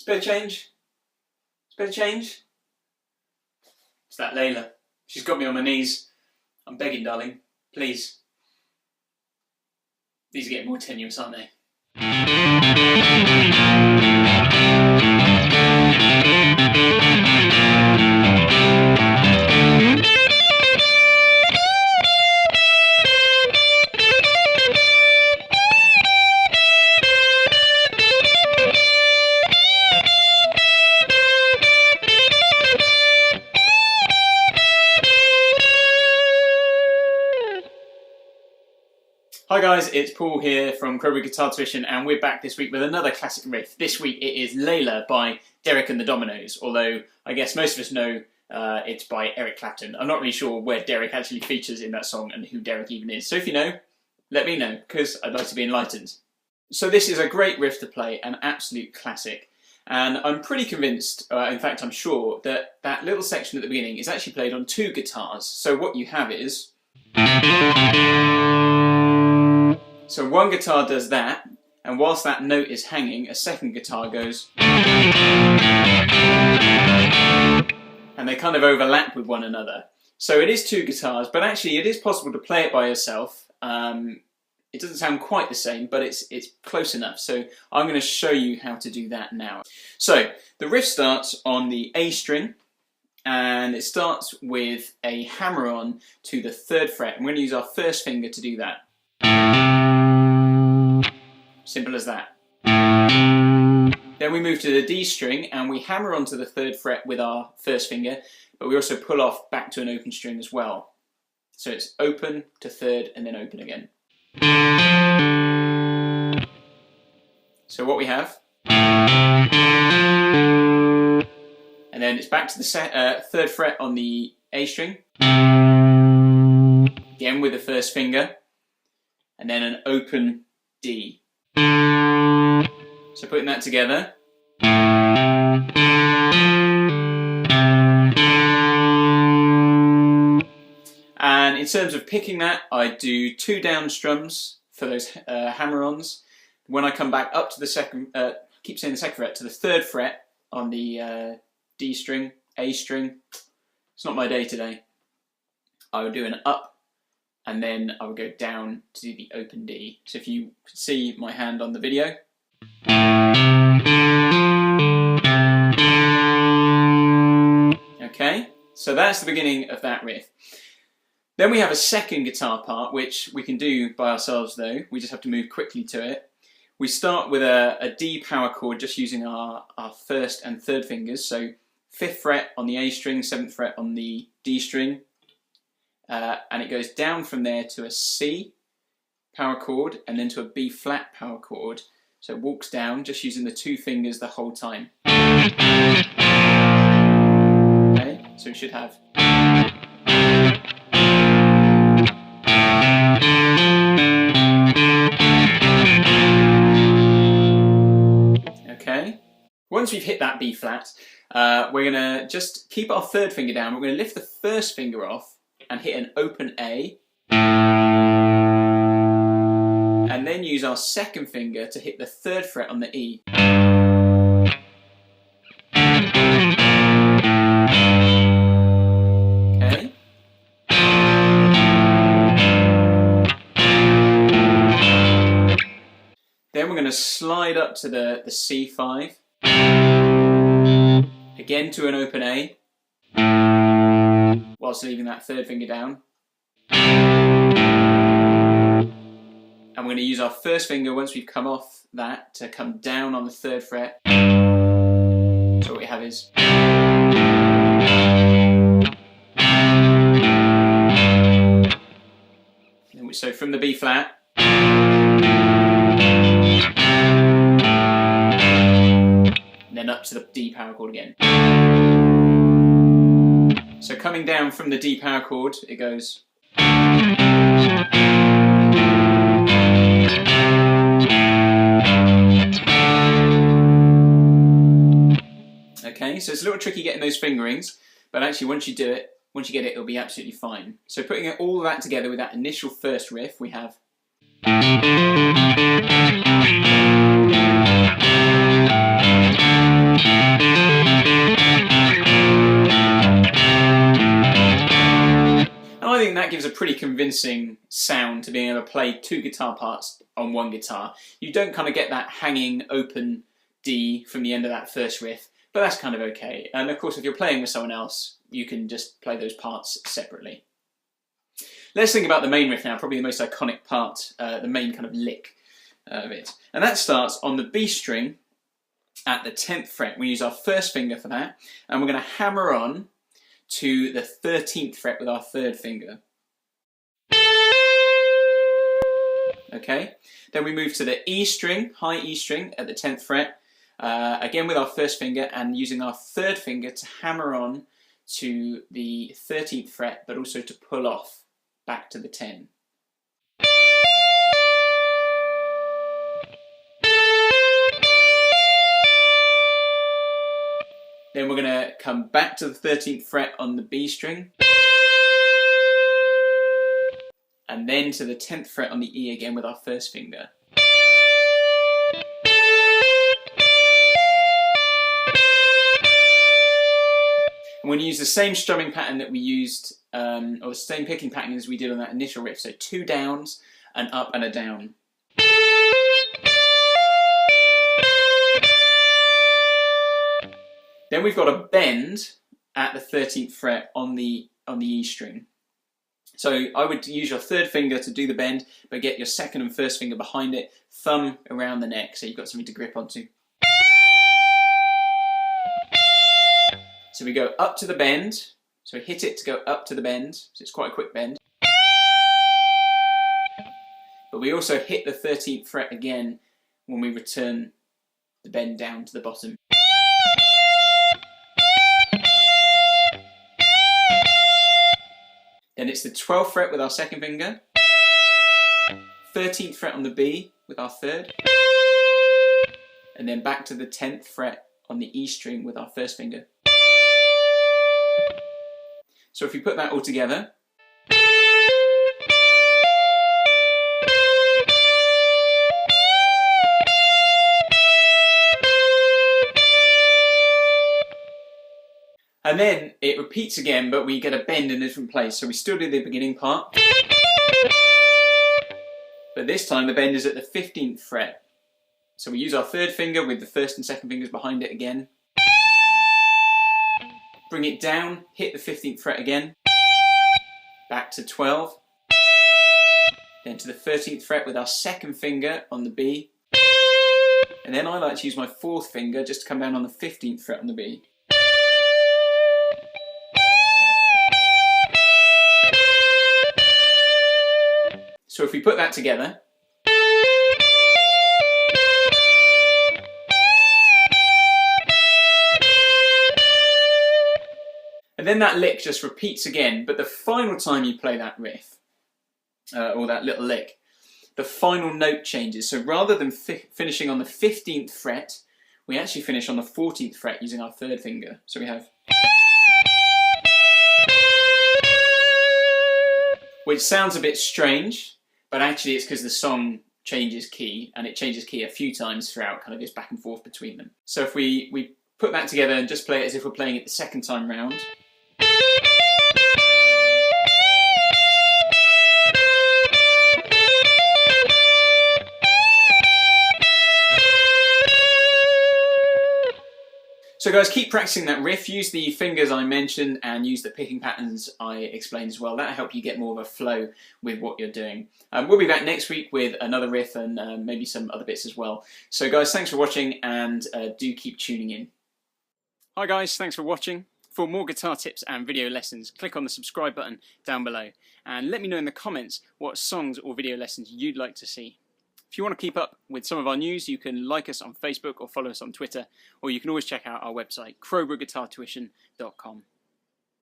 a bit of change. It's a bit of change. It's that Layla. She's got me on my knees. I'm begging, darling. Please. These are getting more tenuous, aren't they? Hi guys, it's Paul here from Crowborough Guitar Tuition, and we're back this week with another classic riff. This week it is Layla by Derek and the Dominos, although I guess most of us know it's by Eric Clapton. I'm not really sure where Derek actually features in that song and who Derek even is. So if you know, let me know, because I'd like to be enlightened. So this is a great riff to play, an absolute classic. And I'm pretty convinced, in fact I'm sure, that that little section at the beginning is actually played on two guitars. So what you have is... So one guitar does that, and whilst that note is hanging, a second guitar goes... And they kind of overlap with one another. So it is two guitars, but actually it is possible to play it by yourself. It doesn't sound quite the same, but it's close enough. So I'm going to show you how to do that now. So the riff starts on the A string, and it starts with a hammer-on to the 3rd fret. And we're going to use our first finger to do that. Simple as that. Then we move to the D string and we hammer onto the 3rd fret with our first finger, but we also pull off back to an open string as well. So it's open to 3rd and then open again. So what we have, and then it's back to the 3rd fret on the A string, again with the first finger, and then an open D. So putting that together, and in terms of picking that, I do 2 down strums for those hammer-ons. When I come back up to the second, keep saying the 2nd fret, to the 3rd fret on the D string, A string, it's not my day today, I would do an up, and then I would go down to do the open D. So if you could see my hand on the video. Okay, so that's the beginning of that riff. Then we have a second guitar part, which we can do by ourselves though. We just have to move quickly to it. We start with a D power chord, just using our 1st and 3rd fingers. So 5th fret on the A string, 7th fret on the D string. And it goes down from there to a C power chord and then to a B flat power chord. So it walks down just using the 2 fingers the whole time. Okay, so we should have. Okay, once we've hit that B flat, we're going to just keep our 3rd finger down. We're going to lift the 1st finger off and hit an open A, and then use our 2nd finger to hit the 3rd fret on the E. Okay. Then we're going to slide up to the C5, again to an open A, whilst leaving that 3rd finger down. And we're going to use our 1st finger once we've come off that to come down on the 3rd fret. So what we have is... So from the B flat, and then up to the D power chord again. So coming down from the D power chord, it goes... Okay, so it's a little tricky getting those fingerings, but actually once you do it, once you get it, it'll be absolutely fine. So putting all that together with that initial first riff, we have... pretty convincing sound to being able to play two guitar parts on one guitar. You don't kind of get that hanging open D from the end of that first riff, but that's kind of okay. And of course, if you're playing with someone else, you can just play those parts separately. Let's think about the main riff now, probably the most iconic part, the main kind of lick of it. And that starts on the B string at the 10th fret. We use our first finger for that, and we're going to hammer on to the 13th fret with our third finger. Okay, then we move to the E string, high E string at the 10th fret, again with our first finger and using our third finger to hammer on to the 13th fret, but also to pull off back to the 10. Then we're going to come back to the 13th fret on the B string, and then to the 10th fret on the E again with our first finger. And we're going to use the same strumming pattern that we used, or the same picking pattern as we did on that initial riff, so 2 downs, an up and a down. Then we've got a bend at the 13th fret on the E string. So I would use your third finger to do the bend, but get your second and first finger behind it, thumb around the neck, so you've got something to grip onto. So we go up to the bend, so we hit it to go up to the bend, so it's quite a quick bend. But we also hit the 13th fret again when we return the bend down to the bottom. Then it's the 12th fret with our second finger, 13th fret on the B with our third, and then back to the 10th fret on the E string with our first finger. So if we put that all together, and then it repeats again, but we get a bend in a different place. So we still do the beginning part, but this time the bend is at the 15th fret. So we use our third finger with the first and second fingers behind it again. Bring it down, hit the 15th fret again, back to 12, then to the 13th fret with our second finger on the B, and then I like to use my fourth finger just to come down on the 15th fret on the B. So if we put that together, and then that lick just repeats again, but the final time you play that riff, or that little lick, the final note changes. So rather than finishing on the 15th fret, we actually finish on the 14th fret using our third finger. So we have, which sounds a bit strange, but actually it's because the song changes key, and it changes key a few times throughout, kind of goes back and forth between them. So if we put that together and just play it as if we're playing it the second time round. So guys, keep practicing that riff, use the fingers I mentioned and use the picking patterns I explained as well. That'll help you get more of a flow with what you're doing. We'll be back next week with another riff and maybe some other bits as well. So guys, thanks for watching, and do keep tuning in. Hi guys, thanks for watching. For more guitar tips and video lessons, click on the subscribe button down below and let me know in the comments what songs or video lessons you'd like to see. If you want to keep up with some of our news, you can like us on Facebook or follow us on Twitter, or you can always check out our website, crowboroughguitartuition.com.